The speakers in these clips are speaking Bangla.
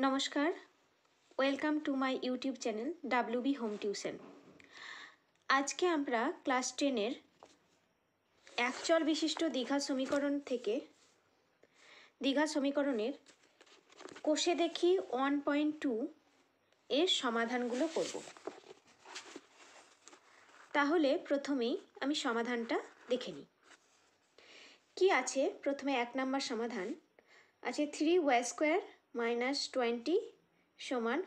নমস্কার, welcome to my YouTube channel WB home tuition. আজকে আমরা ক্লাস 10-এর একচল বিশিষ্ট দ্বিঘাত সমীকরণ থেকে দ্বিঘাত সমীকরণের কোষে দেখি 1.2 এর সমাধানগুলো করব। তাহলে প্রথমেই আমি সমাধানটা দেখে নিই। কি আছে? প্রথমে 1 নম্বর সমাধান আছে 3y² - 20 সমান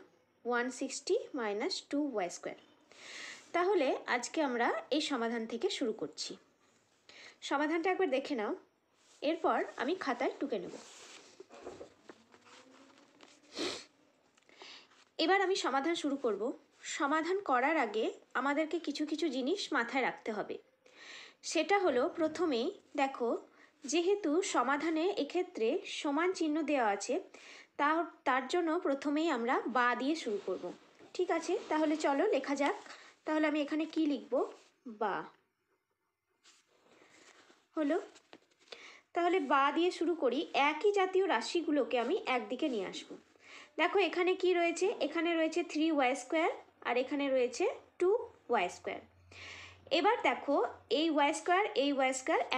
160 - 2y²। তাহলে আজকে আমরা এই সমাধান থেকে শুরু করছি। সমাধানটা একবার দেখে নাও, এরপর আমি খাতায় টুকে নেব। এবার আমি সমাধান শুরু করব। সমাধান করার আগে আমাদেরকে কিছু কিছু জিনিস মাথায় রাখতে হবে। সেটা হলো, প্রথমেই দেখো, যেহেতু সমাধানে এক্ষেত্রে সমান চিহ্ন দেওয়া আছে, তার জন্য প্রথমেই আমরা বা দিয়ে শুরু করব। ঠিক আছে, তাহলে চলো লেখা যাক। তাহলে আমি এখানে কি লিখব? বা হলো। তাহলে বা দিয়ে শুরু করি। একই জাতীয় রাশিগুলোকে আমি একদিকে নিয়ে আসব। দেখো এখানে কি রয়েছে? এখানে রয়েছে 3y² আর এখানে রয়েছে 2y²। এবার দেখো এই y²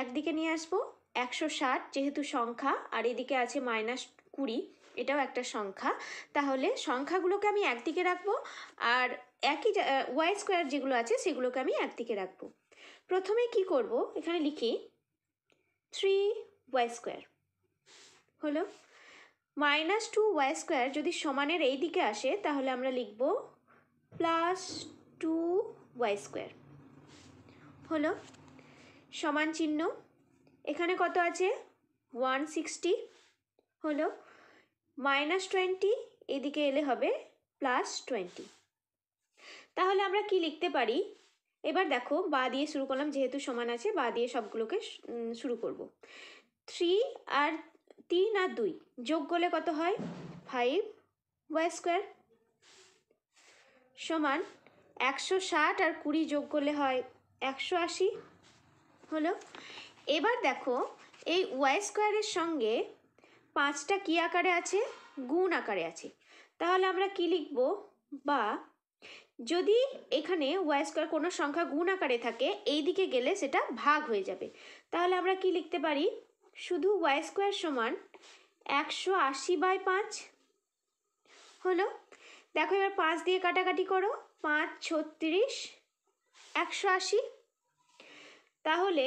একদিকে নিয়ে আসবো। 160 যেহেতু সংখ্যা, আর এদিকে আছে -20, এটাও একটা সংখ্যা। তাহলে সংখ্যাগুলোকে আমি একদিকে রাখবো, আর একই y² যেগুলো আছে সেগুলোকে আমি একদিকে রাখবো। প্রথমে কি করব? এখানে লিখি 3y² হলো। -2y² যদি সমানের এই দিকে আসে তাহলে আমরা লিখব +2y² হলো। সমান চিহ্ন এখানে কত আছে? 160 হলো। -20 এদিকে এলে হবে +20। তাহলে আমরা কি লিখতে পারি? এবার দেখো বা দিয়ে শুরু করলাম, যেহেতু সমান আছে বা দিয়ে সবগুলোকে শুরু করব। 3 আর 3 আর 2 যোগ করলে কত হয়? 5y² সমান 160 আর 20 যোগ করলে হয় 180 হলো। এবার দেখো এই y² সঙ্গে 5টা কি আকারে আছে? গুণ আকারে আছে। তাহলে আমরা কি লিখব? বা যদি এখানে y² কোনো সংখ্যা গুণ আকারে থাকে, এই দিকে গেলে সেটা ভাগ হয়ে যাবে। তাহলে আমরা কি লিখতে পারি? শুধু y² সমান 180/5 হলো। দেখো এবার 5 দিয়ে কাটাকাটি করো, 5 36 180। তাহলে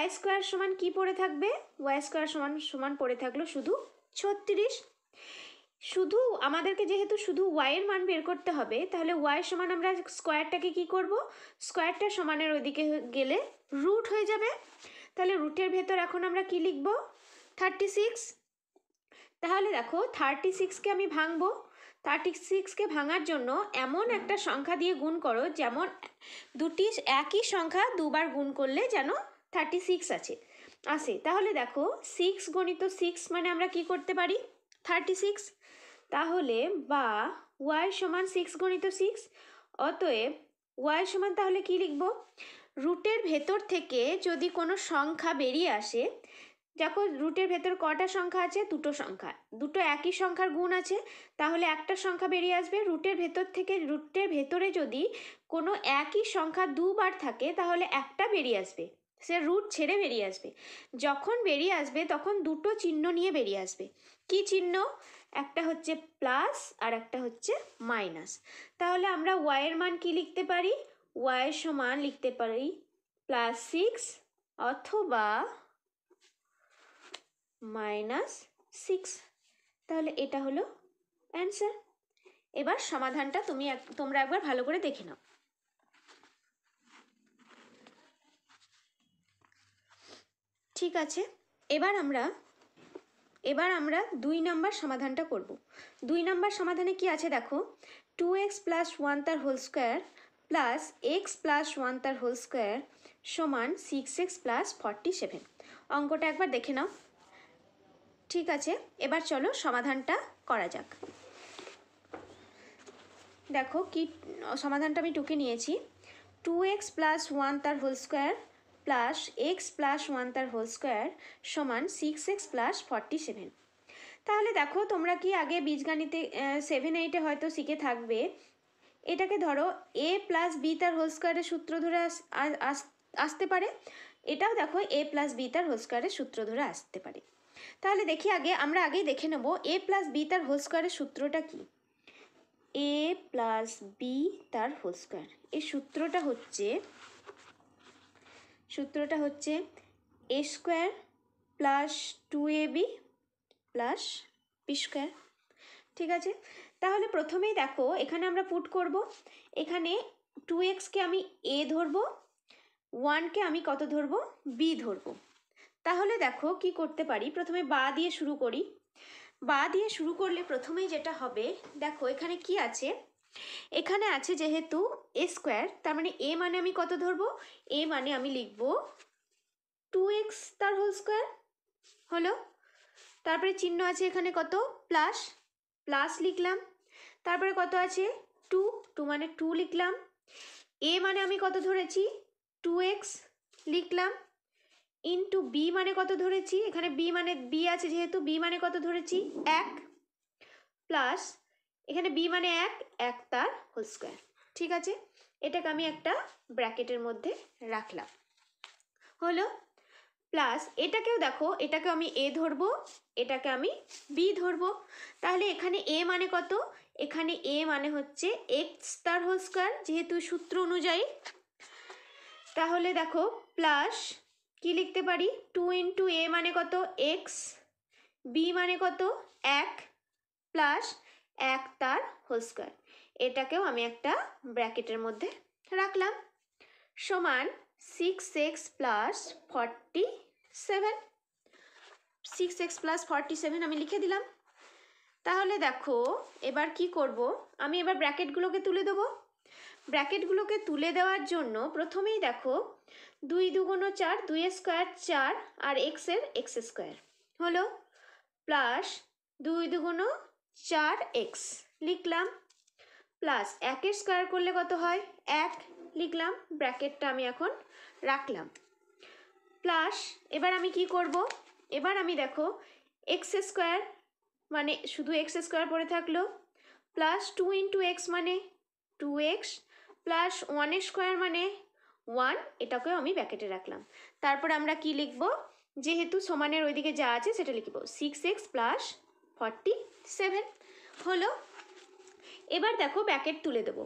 y² সমান কি পড়ে থাকবে? y² সমান পড়ে থাকলো শুধু 36। শুধু আমাদেরকে যেহেতু শুধু y এর মান বের করতে হবে, তাহলে y সমান আমরা স্কোয়ারটাকে কি করব? স্কোয়ারটা সমানের ওইদিকে গেলে রুট হয়ে যাবে। তাহলে রুটের ভেতর এখন আমরা কি লিখব? 36। তাহলে দেখো 36কে আমি ভাঙবো। 36কে ভাঙার জন্য এমন একটা সংখ্যা দিয়ে গুণ করো যেমন দুটি একই সংখ্যা দুবার গুণ করলে যেন 36 আসে। তাহলে দেখো 6 × 6 মানে আমরা কি করতে পারি? 36। তাহলে বা y সমান 6 × 6। অতএব y সমান তাহলে কি লিখব? রুটের ভেতর থেকে যদি কোনো সংখ্যা বেরিয়ে আসে, দেখো রুটের ভেতর কটা সংখ্যা আছে? দুটো সংখ্যা, দুটো একই সংখ্যার গুণ আছে, তাহলে একটা সংখ্যা বেরিয়ে আসবে। রুটের ভেতর থেকে, রুটের ভেতরে যদি কোনো একই সংখ্যা দুবার থাকে তাহলে একটা বেরিয়ে আসবে, সে রুট ছেড়ে বেরিয়ে আসবে। যখন বেরিয়ে আসবে তখন দুটো চিহ্ন নিয়ে বেরিয়ে আসবে। কি চিহ্ন? একটা হচ্ছে প্লাস আর একটা হচ্ছে মাইনাস। তাহলে আমরা y এর মান কি লিখতে পারি? y সমান লিখতে পারি +6 অথবা -6। তাহলে এটা হলো অ্যান্সার। এবার সমাধানটা তোমরা একবার ভালো করে দেখে নাও। ঠিক আছে, এবার আমরা 2 নম্বর সমাধানটা করব। 2 নম্বর সমাধানে কি আছে দেখো? 2x + 1 তার হোল স্কোয়ার প্লাস x + 1 তার হোল স্কোয়ার সমান 6x + 47। অঙ্কটা একবার দেখে নাও। ঠিক আছে, এবার চলো সমাধানটা করা যাক। দেখো কি সমাধানটা আমি টুকে নিয়েছি। 2x + 1 তার হোল স্কোয়ার প্লাস x + 1 তার হোল স্কোয়ার সমান 6x + 47। তাহলে দেখো তোমরা কি আগে বীজগণিতে 7-8 হয়তো শিখে থাকবে, এটাকে ধরো a প্লাস বি তার হোল স্কোয়ারের সূত্র ধরে আসতে পারে, এটাও দেখো a প্লাস বি তার হোল স্কোয়ারের সূত্র ধরে আসতে পারে। তাহলে দেখি আমরা আগেই দেখে নেব a প্লাস বি তার হোল স্কোয়ারের সূত্রটা কি। a প্লাস বি তার হোল স্কোয়ার, এই সূত্রটা হচ্ছে a square plus 2ab plus B square. ঠিক আছে, তাহলে প্রথমেই দেখো এখানে আমরা পুট করব, এখানে 2xকে আমি a ধরবো, 1কে আমি কত ধরবো, b ধরবো। তাহলে দেখো কি করতে পারি, প্রথমে বা দিয়ে শুরু করি। বা দিয়ে শুরু করলে প্রথমেই যেটা হবে, দেখো এখানে কি আছে, এখানে আছে যেহেতু a স্কোয়ার, তার মানে a মানে আমি কত ধরবো, a মানে আমি লিখব 2x তার হোল স্কোয়ার হলো। তারপরে চিহ্ন আছে এখানে কত, প্লাস, প্লাস লিখলাম। তারপরে কত আছে 2 মানে 2 লিখলাম। a মানে আমি কত ধরেছি 2x লিখলাম, ইন্টু বি মানে কত ধরেছি, এখানে বি আছে যেহেতু বি মানে কত ধরেছি 1, প্লাস এখানে বি মানে 1 তার হোল স্কোয়ার। ঠিক আছে, এটাকে আমি একটা ব্র্যাকেটের মধ্যে রাখলাম হলো, প্লাস এটাকেও দেখো, এটাকে আমি a ধরবো, এটাকে আমি b ধরবো। তাহলে এখানে a মানে কত, এখানে a মানে হচ্ছে x তার হোল স্কোয়ার যেহেতু সূত্র অনুযায়ী। তাহলে দেখো প্লাস কি লিখতে পারি, 2 ইন্টু a মানে কত x, b মানে কত 1, প্লাস 1 তার হোল স্কোয়ার, এটাকেও আমি একটা ব্র্যাকেটের মধ্যে রাখলাম, সমান 6x প্লাস 47, 6x প্লাস 47 আমি লিখে দিলাম। তাহলে দেখো এবার কি করব, আমি এবার ব্র্যাকেটগুলোকে তুলে দেবো। ব্র্যাকেটগুলোকে তুলে দেওয়ার জন্য প্রথমেই দেখো 2 2 4, 2 স্কোয়ার 4 আর x স্কোয়ার হলো, প্লাস 2 2 4x লিখলাম, প্লাস 1 স্কোয়ার করলে কত হয় 1 লিখলাম, ব্র্যাকেটটা আমি এখন রাখলাম। প্লাস এবার আমি কি করব, এবার আমি দেখো x স্কোয়ার মানে শুধু x স্কোয়ার পড়ে থাকলো, প্লাস 2 ইন্টু x মানে 2x, প্লাস 1 স্কোয়ার মানে 1, এটাকেও আমি ব্র্যাকেটে রাখলাম। তারপর আমরা কি লিখব, যেহেতু সমানের ওইদিকে যা আছে সেটা লিখব, 6x প্লাস 47 হলো। এবার দেখো ব্র্যাকেট তুলে দেবো।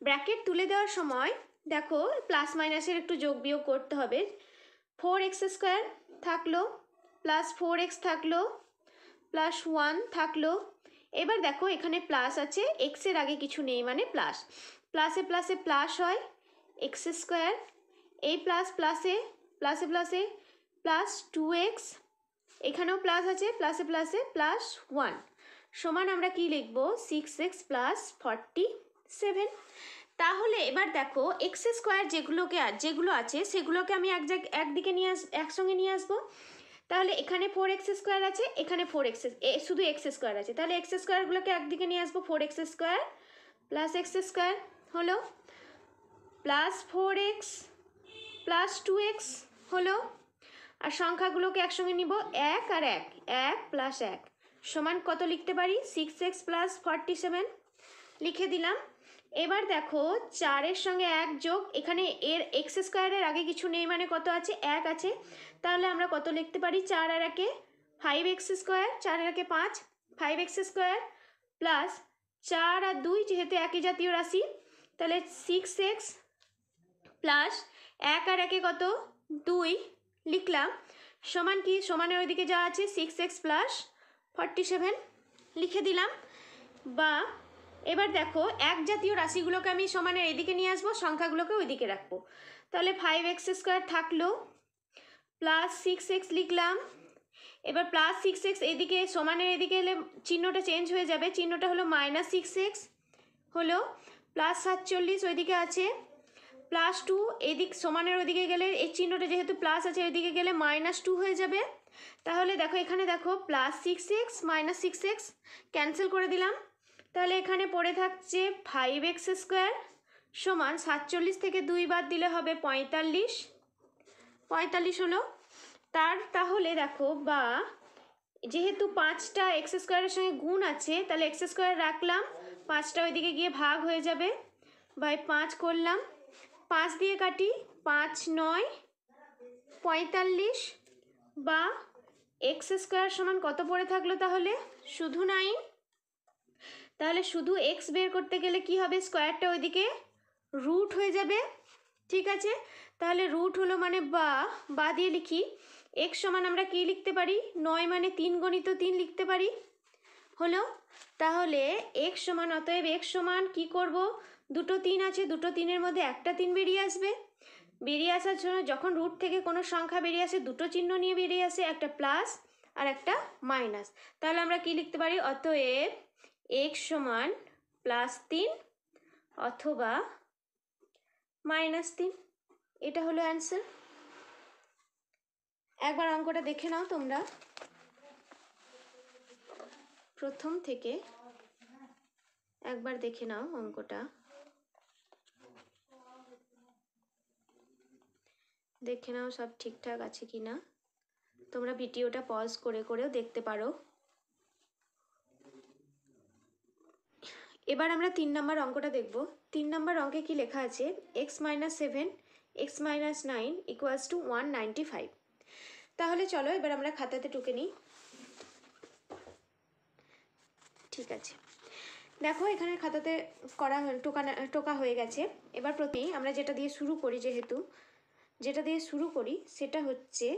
ব্র্যাকেট তুলে দেওয়ার সময় দেখো প্লাস মাইনাসের একটু যোগ বিয়োগ করতে হবে, 4x স্কোয়ার থাকলো, প্লাস 4x থাকলো, প্লাস 1 থাকলো। এবার দেখো এখানে প্লাস আছে, এক্সের আগে কিছু নেই মানে প্লাস, প্লাসে প্লাসে প্লাস হয়, এক্স স্কোয়ার, এই প্লাস প্লাসে প্লাসে প্লাসে প্লাস 2x, এখানেও প্লাস আছে, প্লাসে প্লাসে প্লাস 1, সমান আমরা কি লিখব 6x প্লাস 47। তাহলে এবার দেখো এক্স স্কোয়ার যেগুলো আছে সেগুলোকে আমি একদিকে একসঙ্গে নিয়ে আসবো। তাহলে এখানে 4x স্কোয়ার আছে, এখানে 4x শুধু x স্কোয়ার আছে, তাহলে x স্কোয়ারগুলোকে একদিকে নিয়ে আসবো, 4x square plus x square হলো, প্লাস 4x প্লাস 2x হলো, আর সংখ্যাগুলোকে একসঙ্গে নিব 1 আর 1, 1 প্লাস 1 সমান কত লিখতে পারি 6x প্লাস 47 লিখে দিলাম। এবার দেখো 4-এর সঙ্গে 1 যোগ, এখানে এর এক্স স্কোয়ারের আগে কিছু নেই মানে কত আছে 1 আছে, তাহলে আমরা কত লিখতে পারি 4 আর 1-এ 5x স্কোয়ার, 4 আর 1-এ 5, 5x স্কোয়ার প্লাস 4 আর 2 যেহেতু একই জাতীয় রাশি, তাহলে 6x প্লাস 1 আর 1-এ কত 2 লিখলাম, সমান কি সমানের ওইদিকে যা আছে 6x প্লাস 47 লিখে দিলাম। বা এবার দেখো এক জাতীয় রাশিগুলোকে আমি সমানের এদিকে নিয়ে আসবো, সংখ্যাগুলোকে ওইদিকে রাখবো, তাহলে 5x স্কোয়ার থাকলো, প্লাস 6x লিখলাম। এবার প্লাস 6x এদিকে সমানের এদিকে এলে চিহ্নটা চেঞ্জ হয়ে যাবে, চিহ্নটা হলো মাইনাস 6x হলো, প্লাস 47 ওইদিকে আছে, প্লাস 2 এদিক সমানের ওইদিকে গেলে এই চিহ্নটা যেহেতু প্লাস আছে এদিকে গেলে মাইনাস 2 হয়ে যাবে। তাহলে দেখো এখানে দেখো plus 6x minus 6x cancel করে দিলাম, তাহলে এখানে পড়ে থাকছে 5x স্কোয়ার সমান 47 থেকে 2 বাদ দিলে হবে 45 হলো। তাহলে দেখো বা যেহেতু 5টা এক্স স্কোয়ারের সঙ্গে গুণ আছে, তাহলে এক্স স্কোয়ার রাখলাম, 5টা ওইদিকে গিয়ে ভাগ হয়ে যাবে, বাই 5 করলাম, 5 দিয়ে কাটি, 5 9 45, বা এক্স স্কোয়ার সমান কত পড়ে থাকলো তাহলে? শুধু 9। তাহলে শুধু এক্স বের করতে গেলে কি হবে? স্কোয়ারটা ওইদিকে রুট হয়ে যাবে। ঠিক আছে, তাহলে রুট হলো মানে বা দিয়ে লিখি, এক্স সমান আমরা কি লিখতে পারি? 9 মানে 3 গণিত 3 লিখতে পারি। হলো, তাহলে এক্স সমান, অতএব এক্স সমান কি করব? দুটো 3 আছে, দুটো 3-এর মধ্যে একটা 3 বেরিয়ে আসবে। বেরিয়ে আসার জন্য যখন রুট থেকে কোনো সংখ্যা বেরিয়ে আসে, দুটো চিহ্ন নিয়ে বেরিয়ে আসে, একটা প্লাস আর একটা মাইনাস। তাহলে আমরা কি লিখতে পারি? অতএব এক্স সমান +3 অথবা -3। এটা হলো অ্যান্সার। একবার অঙ্কটা দেখে নাও তোমরা, প্রথম থেকে একবার দেখে নাও অঙ্কটা, দেখে নাও সব ঠিকঠাক আছে কি না। তোমরা ভিডিওটা পজ করে করেও দেখতে পারো। এবার আমরা 3 নম্বর অঙ্কটা দেখব। 3 নম্বর অঙ্কে কি লেখা আছে? x - 7 x - 9 = 195। তাহলে চলো এবার আমরা খাতাতে টুকে নিই। ঠিক আছে, দেখো এখানে খাতাতে টোকা হয়ে গেছে। এবার প্রথমেই আমরা যেটা দিয়ে শুরু করি, যেটা দিয়ে শুরু করি সেটা হচ্ছে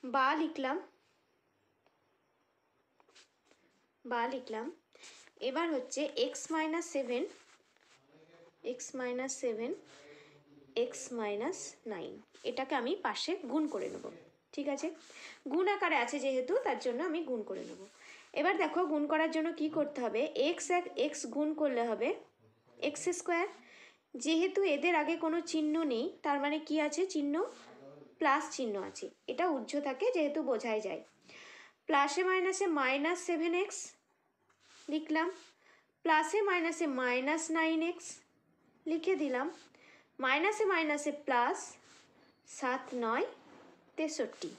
বা লিখলাম, এবার হচ্ছে x - 7 x - 9, এটাকে আমি পাশে গুণ করে নেব। ঠিক আছে, গুণ আকারে আছে যেহেতু, তার জন্য আমি গুণ করে নেব। এবার দেখো গুণ করার জন্য কি করতে হবে? x গুণ করলে হবে এক্স স্কোয়ার। যেহেতু এদের আগে কোনো চিহ্ন নেই, তার মানে কি আছে? চিহ্ন, প্লাস চিহ্ন আছে। এটা ঊর্ধ্ব থাকে যেহেতু বোঝাই যায়। প্লাসে মাইনাসে -7x লিখলাম, প্লাসে মাইনাসে -9x লিখে দিলাম, মাইনাসে মাইনাসে প্লাস, 7 9 63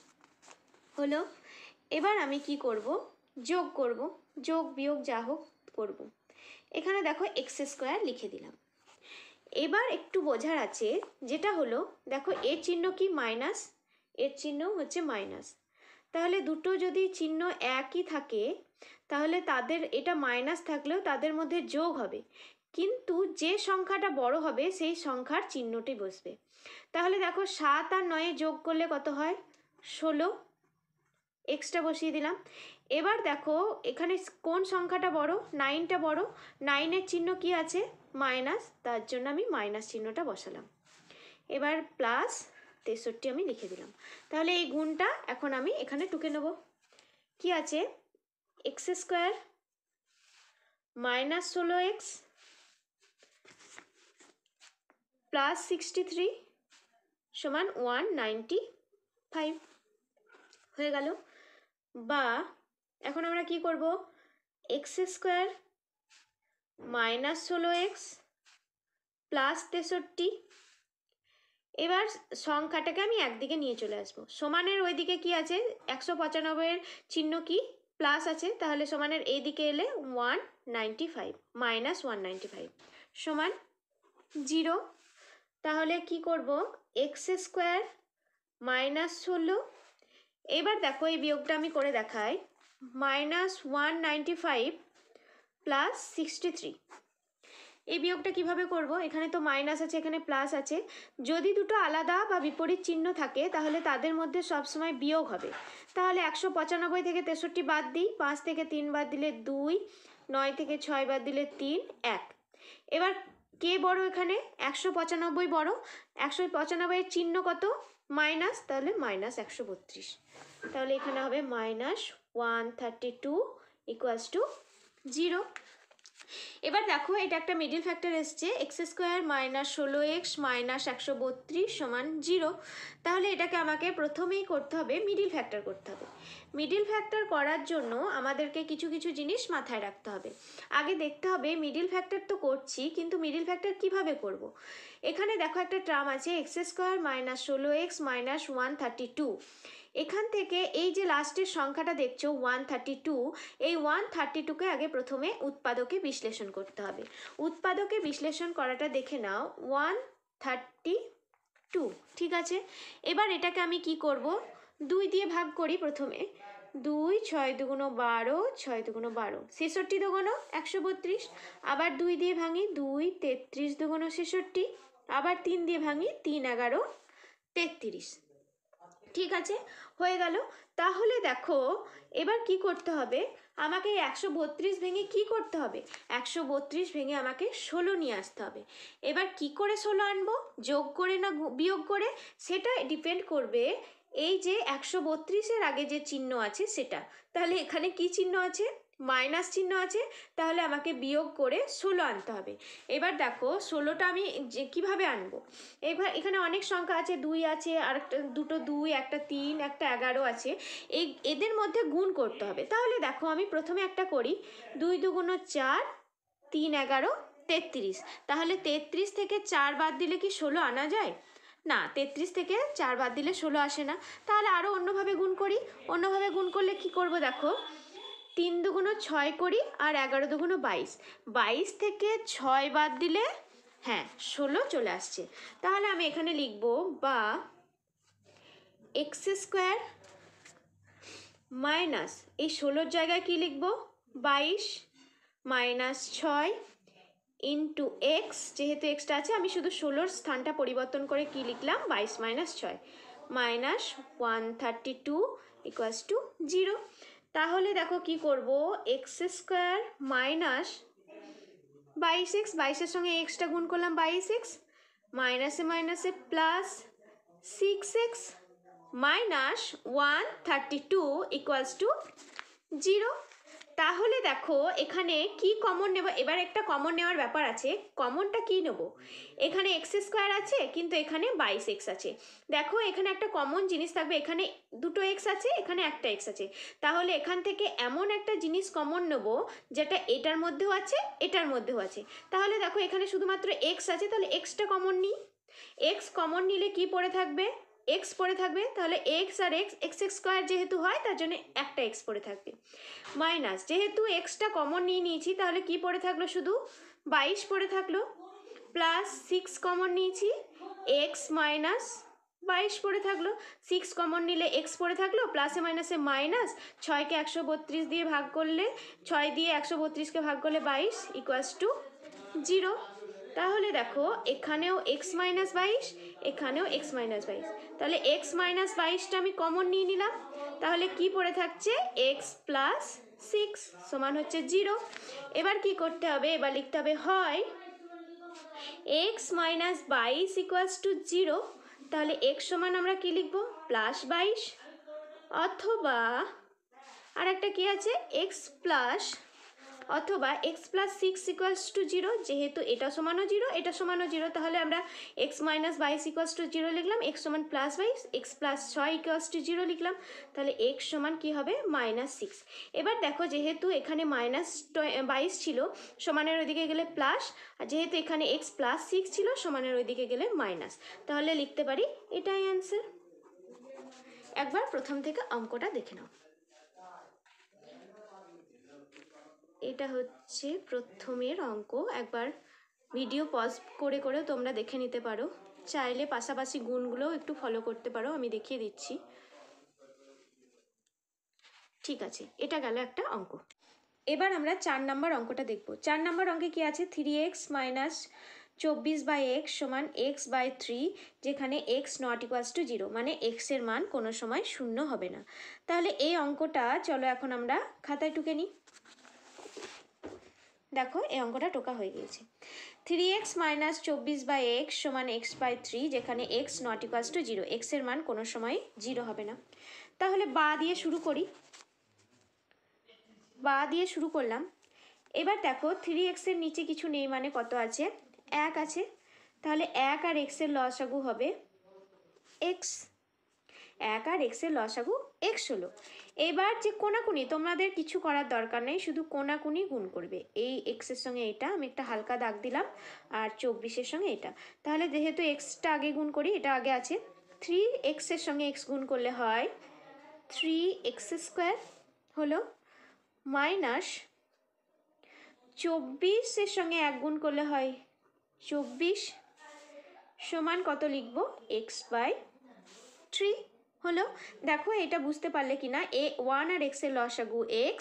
হলো। এবার আমি কি করব? যোগ করব, যোগ বিয়োগ যা হোক করব। এখানে দেখো এক্স স্কোয়ার লিখে দিলাম। এবার একটু বোঝার আছে, যেটা হলো দেখো এর চিহ্ন কি? মাইনাস, এর চিহ্ন হচ্ছে মাইনাস। তাহলে দুটো যদি চিহ্ন একই থাকে, তাহলে তাদের, এটা মাইনাস থাকলেও তাদের মধ্যে যোগ হবে, কিন্তু যে সংখ্যাটা বড় হবে সেই সংখ্যার চিহ্নটি বসবে। তাহলে দেখো 7 আর 9 যোগ করলে কত হয়? 16, এক্সটা বসিয়ে দিলাম। এবার দেখো এখানে কোন সংখ্যাটা বড়? 9টা বড়। 9-এর চিহ্ন কি আছে? মাইনাস, তার জন্য আমি মাইনাস চিহ্নটা বসালাম। এবার +63 আমি লিখে দিলাম। তাহলে এই গুণটা এখন আমি এখানে টুকে নেব। কি আছে? এক্স স্কোয়ার -16x +63 সমান 195 হয়ে গেল। বা এখন আমরা কি করব? এক্স স্কোয়ার -16x +63, এবার সংখ্যাটাকে আমি একদিকে নিয়ে চলে আসবো। সমানের ওইদিকে কি আছে? 195-এর চিহ্ন কি? প্লাস আছে, তাহলে সমানের এই দিকে এলে 195 -195 সমান 0। তাহলে কি করব? এক্স স্কোয়ার -16, এবার দেখো এই বিয়োগটা আমি করে দেখাই, -195 +63। এই বিয়োগটা কিভাবে করব? এখানে তো মাইনাস আছে, এখানে প্লাস আছে। যদি দুটো আলাদা বা বিপরীত চিহ্ন থাকে, তাহলে তাদের মধ্যে সবসময় বিয়োগ হবে। তাহলে 195 থেকে 63 বাদ দিই, 5 থেকে 3 বাদ দিলে 2, 9 থেকে 6 বাদ দিলে 3, 1। এবার কে বড়? এখানে 195 বড়। 195-এর চিহ্ন কত? মাইনাস, তাহলে -132। তাহলে এখানে হবে -132 = 0। এবার দেখো এটা একটা মিডিল ফ্যাক্টর এসছে, এক্স স্কোয়ার -16x -132 সমান 0। তাহলে এটাকে আমাকে প্রথমেই করতে হবে, মিডিল ফ্যাক্টর করতে হবে। মিডিল ফ্যাক্টর করার জন্য আমাদেরকে কিছু কিছু জিনিস মাথায় রাখতে হবে। আগে দেখতে হবে মিডিল ফ্যাক্টর তো করছি, কিন্তু মিডিল ফ্যাক্টর কিভাবে করব। এখানে দেখো একটা টার্ম আছে, এক্স স্কোয়ার -16x -132। এখান থেকে এই যে লাস্টের সংখ্যাটা দেখছো 132, এই 132কে আগে প্রথমে উৎপাদকে বিশ্লেষণ করতে হবে। উৎপাদকে বিশ্লেষণ করাটা দেখে নাও, 132, ঠিক আছে। এবার এটাকে আমি কি করব, 2 দিয়ে ভাগ করি প্রথমে। 2, 6 দুগুণ 12, 6 দুগুণ 12, 66 দুগুণ 132, আবার 2 দিয়ে ভাঙি, 2, 33 দুগুণ 66, আবার 3 দিয়ে ভাঙি, 3, 11, 33, ঠিক আছে, হয়ে গেল। তাহলে দেখো এবার কি করতে হবে, আমাকে 132 ভেঙে কি করতে হবে, 132 ভেঙে আমাকে 16 নিয়ে আসতে হবে। এবার কি করে 16 আনবো, যোগ করে না বিয়োগ করে, সেটা ডিপেন্ড করবে এই যে 132-এর আগে যে চিহ্ন আছে সেটা। তাহলে এখানে কি চিহ্ন আছে, মাইনাস চিহ্ন আছে, তাহলে আমাকে বিয়োগ করে 16 আনতে হবে। এবার দেখো 16টা আমি কিভাবে আনবো, এবার এখানে অনেক সংখ্যা আছে, 2 আছে, আর একটা দুটো 2, একটা 3, একটা 11 আছে, এদের মধ্যে গুণ করতে হবে। তাহলে দেখো আমি প্রথমে একটা করি, 2 দুগুণ 4, 3, 11, 33, তাহলে 33 থেকে 4 বাদ দিলে কি 16 আনা যায় না, 33 থেকে 4 বাদ দিলে 16 আসে না। তাহলে আরও অন্যভাবে গুণ করি, অন্যভাবে গুণ করলে কি করব দেখো, 3 দুগুণ 6 করি, আর 11 দুগুণ 22, 22 থেকে 6 বাদ দিলে হ্যাঁ 16 চলে আসছে। তাহলে আমি এখানে লিখব বা এক্স স্কোয়ার মাইনাস এই 16-র জায়গায় কি লিখব, 22 মাইনাস 6 ইন্টু এক্স, যেহেতু এক্সটা আছে আমি শুধু 16-র স্থানটা পরিবর্তন করে কি লিখলাম, 22 মাইনাস 6 মাইনাস 132 ইকুয়ালস টু 0। তাহলে দেখো কি করব, এক্স স্কোয়ার মাইনাস 22x, 22-এর সঙ্গে এক্সটা গুণ করলাম 22x, মাইনাসে মাইনাসে plus 6x minus 132 equals to 0। তাহলে দেখো এখানে কি কমন নেব, এবার একটা কমন নেওয়ার ব্যাপার আছে। কমনটা কি নেব, এখানে এক্স স্কোয়ার আছে কিন্তু এখানে 22x আছে। দেখো এখানে একটা কমন জিনিস থাকবে, এখানে দুটো এক্স আছে, এখানে একটা এক্স আছে, তাহলে এখান থেকে এমন একটা জিনিস কমন নেব যেটা এটার মধ্যেও আছে এটার মধ্যেও আছে। তাহলে দেখো এখানে শুধুমাত্র এক্স আছে, তাহলে এক্সটা কমন নিই। এক্স কমন নিলে কি পড়ে থাকবে, এক্স পড়ে থাকবে, তাহলে এক্স আর এক্স, এক্স স্কোয়ার যেহেতু হয় তার জন্য একটা এক্স পড়ে থাকবে, মাইনাস যেহেতু এক্সটা কমন নিয়ে নিয়েছি তাহলে কি পড়ে থাকলো, শুধু 22 পড়ে থাকলো, প্লাস 6 কমন নিয়েছি, এক্স মাইনাস 22 পড়ে থাকলো, 6 কমন নিলে এক্স পড়ে থাকলো, প্লাসে মাইনাসে মাইনাস, 6কে 132 দিয়ে ভাগ করলে, 6 দিয়ে 132কে ভাগ করলে 22 ইকুয়ালস টু 0। তাহলে দেখো এখানেও এক্স মাইনাস 22, এখানেও এক্স মাইনাস 22, তাহলে এক্স মাইনাস 22টা আমি কমন নিয়ে নিলাম, তাহলে কি পড়ে থাকছে, এক্স প্লাস 6 সমান হচ্ছে 0। এবার কি করতে হবে, এবার লিখতে হবে হয় এক্স মাইনাস 22 ইকুয়ালস টু 0, তাহলে এক্স সমান আমরা কি লিখবো, প্লাস 22, অথবা আর একটা কি আছে, এক্স প্লাস, অথবা এক্স প্লাস 6 ইকুয়ালস টু 0, যেহেতু এটা সমানও 0 এটা সমানও 0, তাহলে আমরা এক্স মাইনাস 22 ইকুয়ালস টু 0 লিখলাম, এক্স সমান plus 22, x plus 6 equals to 0 লিখলাম, তাহলে এক্স সমান কি হবে, মাইনাস 6। এবার দেখো যেহেতু এখানে মাইনাস 22 ছিল, সমানের ওইদিকে গেলে প্লাস, আর যেহেতু এখানে এক্স প্লাস 6 ছিল, সমানের ওইদিকে গেলে মাইনাস, তাহলে লিখতে পারি এটাই অ্যান্সার। একবার প্রথম থেকে অঙ্কটা দেখে নাও। এটা হচ্ছে প্রথমের অঙ্ক, একবার ভিডিও পজ করে করে তোমরা দেখে নিতে পারো, চাইলে পাশাপাশি গুণগুলো একটু ফলো করতে পারো, আমি দেখিয়ে দিচ্ছি। ঠিক আছে, এটা গেল একটা অঙ্ক। এবার আমরা 4 নম্বর অঙ্কটা দেখব। 4 নম্বর অঙ্কে কি আছে, 3x মাইনাস 24/x সমান x/3, যেখানে x নট ইকুয়ালস টু 0, মানে x এর মান কোনো সময় 0 হবে না। তাহলে এই অঙ্কটা চলো এখন আমরা খাতায় টুকে নিই। দেখো এই অঙ্কটা টোকা হয়ে গিয়েছে, 3x মাইনাস 24/x সমান x/3, যেখানে x not equals to 0, x এর মান কোনো সময় 0 হবে না। তাহলে বা দিয়ে শুরু করি, বা দিয়ে শুরু করলাম। এবার দেখো 3x এর নিচে কিছু নেই, মানে কত আছে, 1 আছে, তাহলে 1 আর x এর লসাগু হবে x, 1 আর x এর লসাগু x হলো। এবার যে কোনাকুনি, তোমাদের কিছু করার দরকার নেই, শুধু কোনাকুনি গুণ করবে, এই x এর সঙ্গে এটা আমি একটা হালকা দাগ দিলাম, আর 24-এর সঙ্গে এটা, তাহলে যেহেতু xটা আগে গুণ করি, এটা আগে আছে, 3x এর সঙ্গে x গুণ করলে হয় 3x² হলো মাইনাস 24 সঙ্গে 1 গুণ করলে হয় 24 সমান কত লিখব x/3 হলো। দেখো এটা বুঝতে পারলে কি না, 1 আর x এর লসাগু x,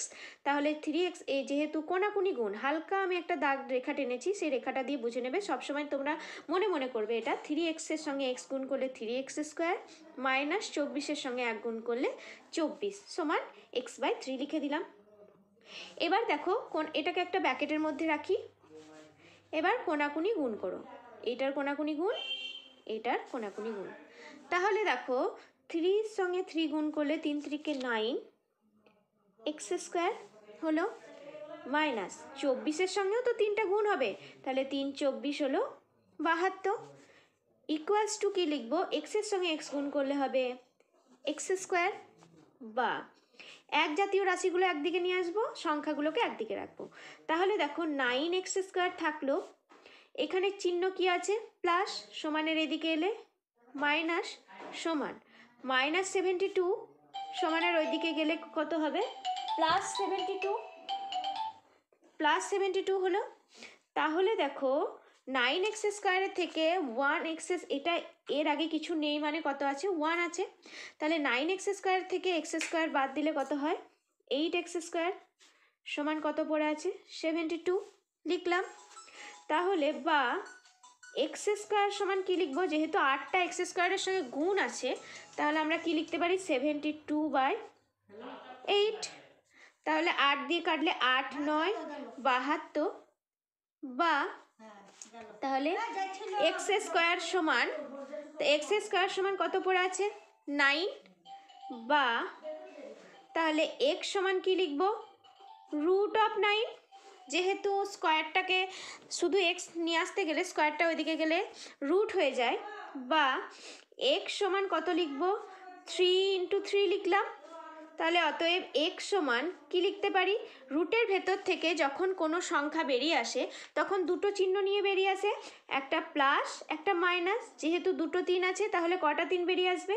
তাহলে 3x যেহেতু কোনাকুনি গুণ, হালকা আমি একটা দাগ রেখা টেনেছি, সেই রেখাটা দিয়ে বুঝে নেবে। সবসময় তোমরা মনে মনে করবে এটা 3x এর সঙ্গে x গুণ করলে 3x² মাইনাস 24 সঙ্গে 1 গুণ করলে 24 সমান x/3 লিখে দিলাম। এবার দেখো এটাকে একটা ব্র্যাকেটের মধ্যে রাখি। এবার কোনাকুনি গুণ করো, এটার কোনাকুনি গুণ, এটার কোনাকুনি গুণ। তাহলে দেখো 3 সঙ্গে 3 গুণ করলে 3 3 9 x² হলো মাইনাস 24 সঙ্গেও তো 3টা গুণ হবে, তাহলে 3 24 হলো 72 ইকুয়ালস টু কি লিখবো, x এর সঙ্গে x গুণ করলে হবে x², বা এক জাতীয় রাশিগুলো একদিকে নিয়ে আসবো, সংখ্যাগুলোকে একদিকে রাখবো। তাহলে দেখো 9x² থাকলো, এখানে চিহ্ন কি আছে প্লাস, সমানের এদিকে এলে মাইনাস, সমান -72 সমানের ওইদিকে গেলে কত হবে +72 হলো। তাহলে দেখো 9x² থেকে 1x, এটা এর আগে কিছু নেই মানে কত আছে 1 আছে, তাহলে 9x² থেকে x² বাদ দিলে কত হয় 8x² সমান কত পড়ে আছে 72 লিখলাম। তাহলে বা x² সমান কি লিখবো, যেহেতু 8টা x² এর সঙ্গে গুণ আছে, তাহলে আমরা কি লিখতে পারি 72/8, তাহলে 8 দিয়ে কাটলে 8 9 72, বা তাহলে x² সমান, x² সমান কত পড়ে আছে 9, বা তাহলে x সমান কি লিখবো √9, যেহেতু স্কোয়ারটাকে শুধু x নিয়ে আসতে গেলে স্কোয়ারটা ওইদিকে গেলে রুট হয়ে যায়, বা x সমান কত লিখবো 3 × 3 লিখলাম। তাহলে অতএব x সমান কি লিখতে পারি, রুটের ভেতর থেকে যখন কোনো সংখ্যা বেরিয়ে আসে তখন দুটো চিহ্ন নিয়ে বেরিয়ে আসে, একটা প্লাস একটা মাইনাস, যেহেতু দুটো 3 আছে তাহলে কটা 3 বেরিয়ে আসবে,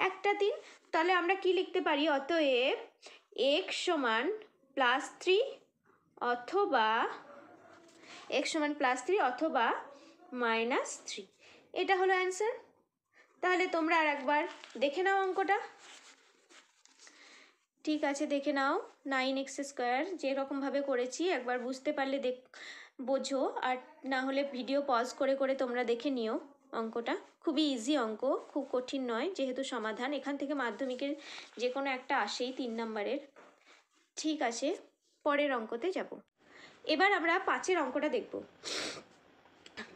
একটা 3, তাহলে আমরা কি লিখতে পারি অতএব x সমান +3 অথবা x সমান +3 অথবা -3, এটা হলো অ্যান্সার। তাহলে তোমরা আর একবার দেখে নাও অঙ্কটা। ঠিক আছে, দেখে নাও 9x² যেরকমভাবে করেছি, একবার বুঝতে পারলে বোঝো, আর না হলে ভিডিও পজ করে করে তোমরা দেখে নিও। অঙ্কটা খুবই ইজি অঙ্ক, খুব কঠিন নয়, যেহেতু সমাধান এখান থেকে মাধ্যমিকের যে কোনো একটা আসেই 3 নম্বরের। ঠিক আছে, পরের অঙ্কতে যাব। এবার আমরা 5-এর অঙ্কটা দেখব।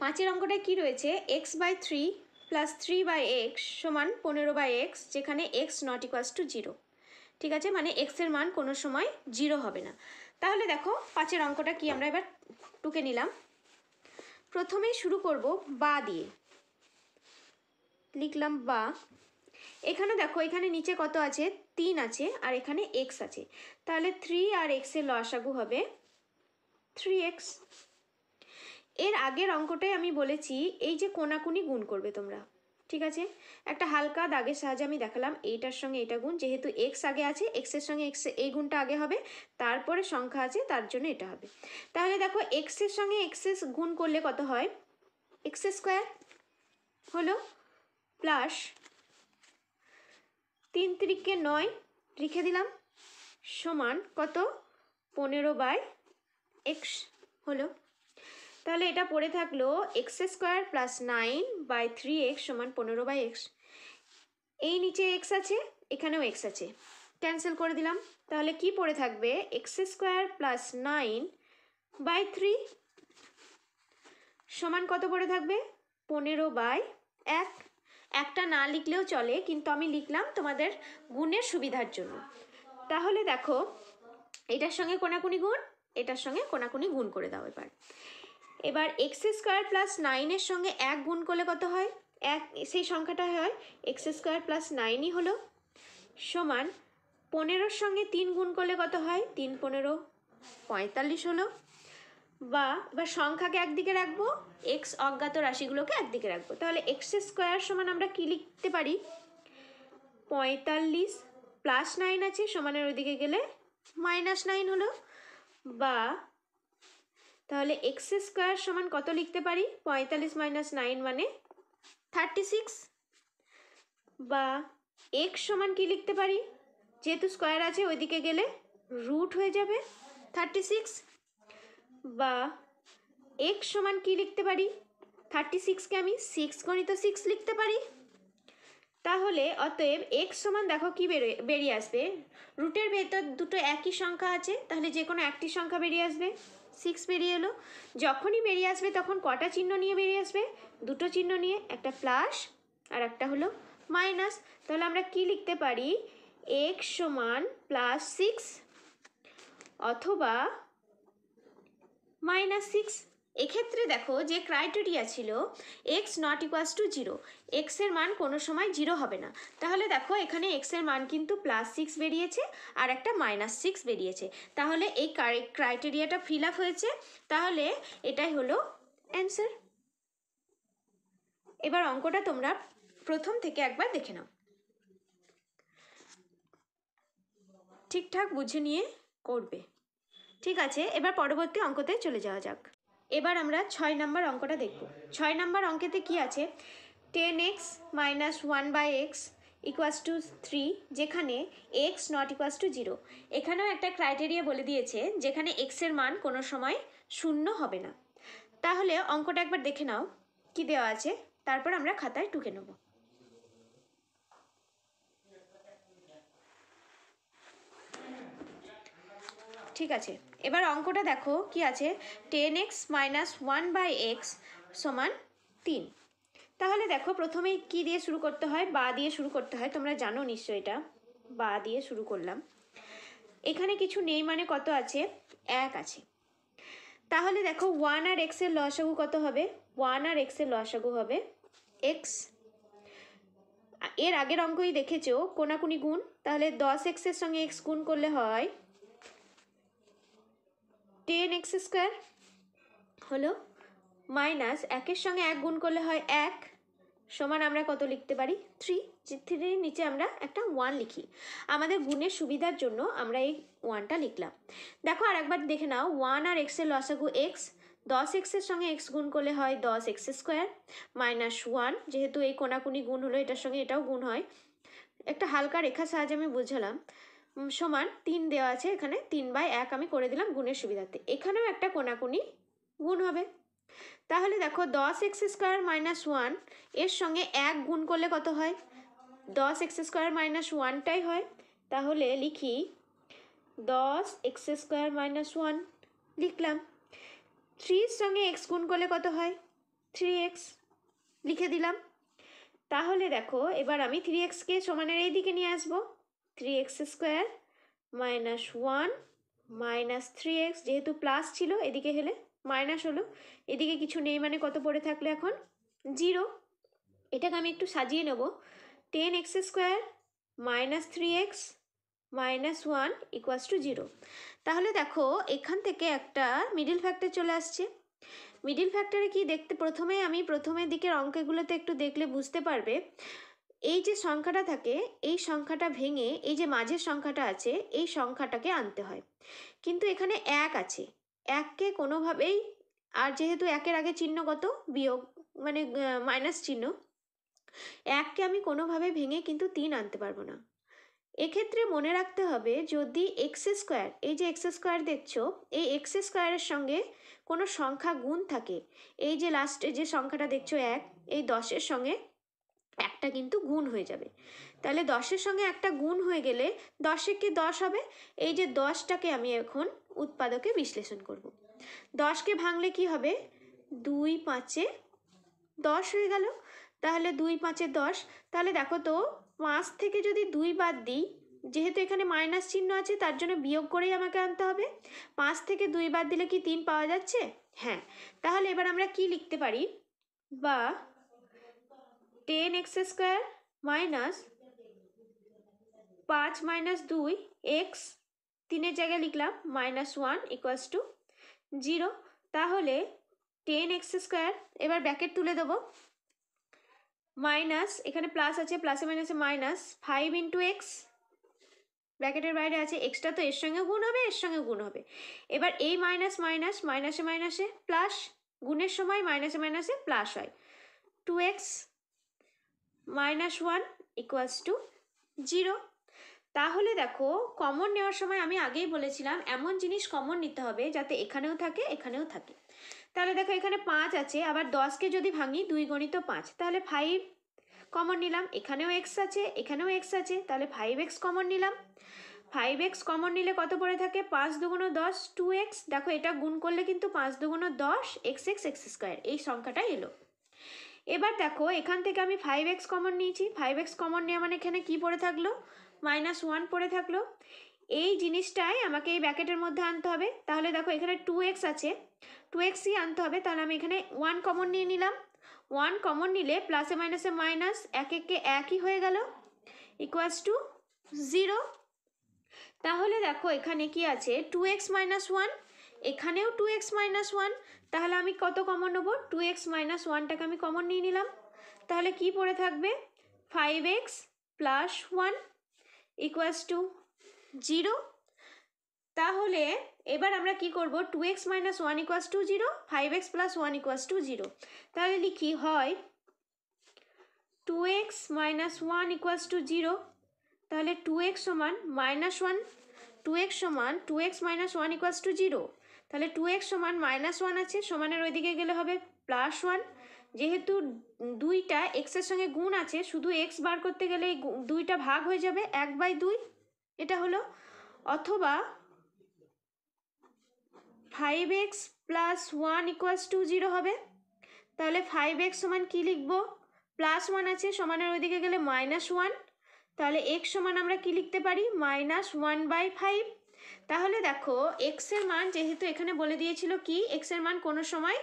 5-এর অঙ্কটায় কি রয়েছে, x/3 + 3/x সমান 15/x, যেখানে x ≠ 0। ঠিক আছে, মানে x এর মান কোনো সময় 0 হবে না। তাহলে দেখো 5-এর অঙ্কটা কি আমরা এবার টুকে নিলাম। প্রথমেই শুরু করব বা দিয়ে, লিখলাম বা। এখানে দেখো, এখানে নিচে কত আছে 3 আছে, আর এখানে x আছে, তাহলে 3 আর x এর লসাগু হবে 3x। এর আগের অঙ্কটায় আমি বলেছি এই যে কোনাকুনি গুণ করবে তোমরা, ঠিক আছে, একটা হালকা দাগের সাহায্যে আমি দেখালাম, এইটার সঙ্গে এটা গুণ, যেহেতু x আগে আছে x এর সঙ্গে x এই গুণটা আগে হবে, তারপরে সংখ্যা আছে তার জন্য এটা হবে। তাহলে দেখো x এর সঙ্গে x এর গুণ করলে কত হয় x² হলো, প্লাস 3 3 9 লিখে দিলাম, সমান কত 15/x হলো। তাহলে এটা পড়ে থাকলো x² + 9/3x সমান 15/x। এই নিচে x আছে, এখানেও x আছে, ক্যান্সেল করে দিলাম। তাহলে কি পড়ে থাকবে x² + 9/3 সমান কত পড়ে থাকবে 15/1। একটা না লিখলেও চলে, কিন্তু আমি লিখলাম তোমাদের গুণের সুবিধার জন্য। তাহলে দেখো এটার সঙ্গে কোনাকুনি গুণ, এটার সঙ্গে কোনাকুনি গুণ করে দাও। এবার x² + 9 সঙ্গে 1 গুণ করলে কত হয় 1, সেই সংখ্যাটা হয় x² + 9ই হলো, সমান 15 সঙ্গে 3 গুণ করলে কত হয় 3 15 45 হলো, বা এবার সংখ্যাকে একদিকে রাখবো, x অজ্ঞাত রাশিগুলোকে একদিকে রাখবো। তাহলে x² সমান আমরা কি লিখতে পারি 45 +9 আছে, সমানের ওইদিকে গেলে -9 হলো। বা তাহলে এক্স স্কোয়ার সমান কত লিখতে পারি? 45 - 9 মানে 36। বা এক্স সমান কি লিখতে পারি? যেহেতু স্কোয়ার আছে ওইদিকে গেলে রুট হয়ে যাবে 36। বা এক্স সমান কি লিখতে পারি? 36কে আমি 6 গণিত 6 লিখতে পারি। তাহলে অতএব এক্স সমান দেখো কি বেরিয়ে আসবে, রুটের ভেতর দুটো একই সংখ্যা আছে, তাহলে যে কোনো একটি সংখ্যা বেরিয়ে আসবে। 6 বেরিয়ে এলো। যখনই বেরিয়ে আসবে তখন কটা চিহ্ন নিয়ে বেরিয়ে আসবে? দুটো চিহ্ন নিয়ে, একটা প্লাস আর একটা হলো মাইনাস। তাহলে আমরা কি লিখতে পারি? এক্স সমান +6 অথবা -6। এক্ষেত্রে দেখো যে ক্রাইটেরিয়া ছিল এক্স নট ইকুয়ালস টু 0, এক্সের মান কোনো সময় 0 হবে না। তাহলে দেখো এখানে এক্সের মান কিন্তু +6 বেরিয়েছে আর একটা -6 বেরিয়েছে। তাহলে এই ক্রাইটেরিয়াটা ফিল আপ হয়েছে। তাহলে এটাই হলো অ্যান্সার। এবার অঙ্কটা তোমরা প্রথম থেকে একবার দেখে নাও, ঠিকঠাক বুঝে নিয়ে করবে। ঠিক আছে, এবার পরবর্তী অঙ্কতে চলে যাওয়া যাক। এবার আমরা 6 নম্বর অঙ্কটা দেখব। 6 নম্বর অঙ্কেতে কি আছে? 10x - 1/x = 3, যেখানে x নট ইকুয়ালস টু 0। এখানেও একটা ক্রাইটেরিয়া বলে দিয়েছে যেখানে x এর মান কোনো সময় 0 হবে না। তাহলে অঙ্কটা একবার দেখে নাও কি দেওয়া আছে, তারপর আমরা খাতায় টুকে নেব। ঠিক আছে, এবার অঙ্কটা দেখো কি আছে, 10x - 1/x = 3। তাহলে দেখো প্রথমেই কি দিয়ে শুরু করতে হয়? বা দিয়ে শুরু করতে হয়, তোমরা জানো নিশ্চয়ই এটা। বা দিয়ে শুরু করলাম। এখানে কিছু নেই মানে কত আছে? 1 আছে। তাহলে দেখো 1 আর x এর লসাগু কত হবে? 1 আর x এর লসাগু হবে x। এর আগের অঙ্কই দেখেছো কোনাকুনি গুণ, তাহলে 10x এর সঙ্গে x গুণ করলে হয় 10x² হলো, মাইনাস 1 এর সঙ্গে 1 গুণ করলে হয় 1, সমান আমরা কত লিখতে পারি? 3। যে 3 নিচে আমরা একটা 1 লিখি। আমাদের গুণের সুবিধার জন্য আমরা এই 1টা লিখলাম। দেখো আর একবার দেখে নাও, 1 আর x এর লসাগু x, 10x এর সঙ্গে x গুণ করলে হয় 10x² -1, যেহেতু এই কোনাকুনি গুণ হলো, এটার সঙ্গে এটাও গুণ হয়, একটা হালকা রেখার সাহায্যে আমি বুঝালাম, সমান 3 দেওয়া আছে, এখানে 3/1 আমি করে দিলাম গুণের সুবিধার্থে। এখানেও একটা কোনাকুনি গুণ হবে। তাহলে দেখো 10x² - 1 এর সঙ্গে 1 গুণ করলে কত হয়? 10x² - 1টাই হয়। তাহলে লিখি 10x² - 1 লিখলাম। 3 এর সঙ্গে x গুণ করলে কত হয়? 3x লিখে দিলাম। তাহলে দেখো এবার আমি 3xকে সমানের এই দিকে নিয়ে আসবো। 3x² - 1 -3x, যেহেতু প্লাস ছিল এদিকে হেলে মাইনাস হলো, এদিকে কিছু নেই মানে কত পড়ে থাকলে এখন 0। এটাকে আমি একটু সাজিয়ে নেব। 10x² - 3x - 1 = 0। তাহলে দেখো এখান থেকে একটা মিডিল ফ্যাক্টর চলে আসছে। মিডিল ফ্যাক্টরে কি দেখতে, প্রথমের দিকের অঙ্কগুলোতে একটু দেখলে বুঝতে পারবে, এই যে সংখ্যাটা থাকে এই সংখ্যাটা ভেঙে এই যে মাঝের সংখ্যাটা আছে এই সংখ্যাটাকে আনতে হয়। কিন্তু এখানে 1 আছে, 1কে কোনোভাবেই, আর যেহেতু 1-এর আগে চিহ্ন কত? বিয়োগ, মানে মাইনাস চিহ্ন, 1কে আমি কোনোভাবে ভেঙে কিন্তু 3 আনতে পারবো না। এক্ষেত্রে মনে রাখতে হবে, যদি x², এই যে x² দেখছো, এই x² সঙ্গে কোনো সংখ্যা গুণ থাকে, এই যে লাস্টে যে সংখ্যাটা দেখছো 1, এই 10-এর সঙ্গে একটা কিন্তু গুণ হয়ে যাবে। তাহলে 10-এর সঙ্গে একটা গুণ হয়ে গেলে 10 কে 10 হবে। এই যে 10টাকে আমি এখন উৎপাদকে বিশ্লেষণ করব। 10কে ভাঙলে কি হবে? 2 5 10 হয়ে গেল। তাহলে 2 5 10। তাহলে দেখো তো 5 থেকে যদি 2 বাদ দিই, যেহেতু এখানে মাইনাস চিহ্ন আছে তার জন্য বিয়োগ করেই আমাকে আনতে হবে। 5 থেকে 2 বাদ দিলে কি 3 পাওয়া যাচ্ছে? হ্যাঁ। তাহলে এবার আমরা কি লিখতে পারি? বা 10x² মাইনাস 5 - 2 x, 3-এর জায়গায় লিখলাম -1 = 0। তাহলে 10x², এবার ব্র্যাকেট তুলে দেবো, মাইনাস, এখানে প্লাস আছে, প্লাসে মাইনাসে মাইনাস 5 × x ব্র্যাকেটের বাইরে আছে, এক্সটা তো এর সঙ্গে গুণ হবে, এর সঙ্গে গুণ হবে। এবার এই মাইনাস মাইনাস, মাইনাসে মাইনাসে প্লাস, গুণের সময় মাইনাসে মাইনাসে প্লাস হয়। 2x - 1 = 0। তাহলে দেখো কমন নেওয়ার সময় আমি আগেই বলেছিলাম এমন জিনিস কমন নিতে হবে যাতে এখানেও থাকে এখানেও থাকে। তাহলে দেখো এখানে 5 আছে, আবার 10কে যদি ভাঙি 2 × 5, তাহলে 5 কমন নিলাম। এখানেও এক্স আছে, এখানেও এক্স আছে, তাহলে 5x কমন নিলাম। 5x কমন নিলে কত পড়ে থাকে? 5 × 10 2x। দেখো এটা গুণ করলে কিন্তু 5 × 10 x² এই সংখ্যাটা এলো। এবার দেখো এখান থেকে আমি 5x কমন নিয়েছি, 5x কমন নেওয়া মানে এখানে কি পড়ে থাকলো? -1 পড়ে থাকলো। এই জিনিসটাই আমাকে এই ব্র্যাকেটের মধ্যে আনতে হবে। তাহলে দেখো এখানে 2x আছে, 2xই আনতে হবে। তাহলে আমি এখানে 1 কমন নিয়ে নিলাম। 1 কমন নিলে প্লাসে মাইনাসে মাইনাস, এক একে একই হয়ে গেল, = 0। তাহলে দেখো এখানে কি আছে? 2x - 1, এখানেও 2x - 1। তাহলে আমি কত কমন নেব? 2x - 1টাকে আমি কমন নিয়ে নিলাম। তাহলে কি পড়ে থাকবে? 5x + 1 = 0। তাহলে এবার আমরা কি করব? 2x - 1 = 0, 5x + 1 = 0। তাহলে লিখি হয় 2x - 1 = 0। তাহলে 2x সমান -1, 2x সমান 2x - 1 = 0। তাহলে 2x সমান -1 আছে, সমানের ওইদিকে গেলে হবে +1। যেহেতু দুইটা এক্সের সঙ্গে গুণ আছে, শুধু এক্স বার করতে গেলে এই দুইটা ভাগ হয়ে যাবে 1/2, এটা হলো। অথবা 5x + 1 = 0 হবে। তাহলে 5x সমান কি লিখবো? +1 আছে, সমানের ওইদিকে গেলে -1। তাহলে x সমান আমরা কি লিখতে পারি? -1/5। তাহলে দেখো x এর মান যেহেতু এখানে বলে দিয়েছিল কি x এর মান কোনো সময়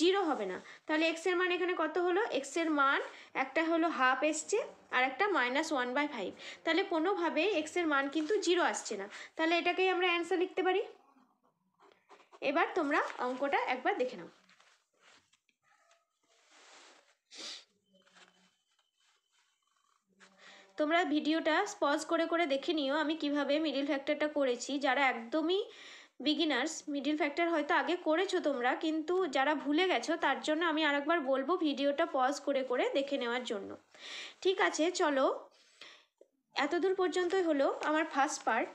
0 হবে না, তাহলে x এর মান এখানে কত হলো? x এর মান একটা হলো হাফ এসছে আর একটা -1/5। তাহলে কোনোভাবে x এর মান কিন্তু 0 আসছে না। তাহলে এটাকেই আমরা অ্যান্সার লিখতে পারি। এবার তোমরা অঙ্কটা একবার দেখে নাও। তোমরা ভিডিওটা পজ করে করে দেখে নিও আমি কিভাবে মিডল ফ্যাক্টরটা করেছি। যারা একদমই বিগিনার্স, মিডল ফ্যাক্টর হয়তো আগে করেছো তোমরা, কিন্তু যারা ভুলে গেছো তার জন্য আমি আরেকবার বলবো ভিডিওটা পজ করে করে দেখে নেওয়ার জন্য। ঠিক আছে, চলো এতদূর পর্যন্তই হলো আমার ফার্স্ট পার্ট।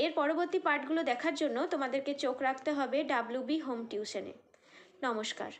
এর পরবর্তী পার্টগুলো দেখার জন্য তোমাদেরকে চোখ রাখতে হবে WB হোম টিউশনে। নমস্কার।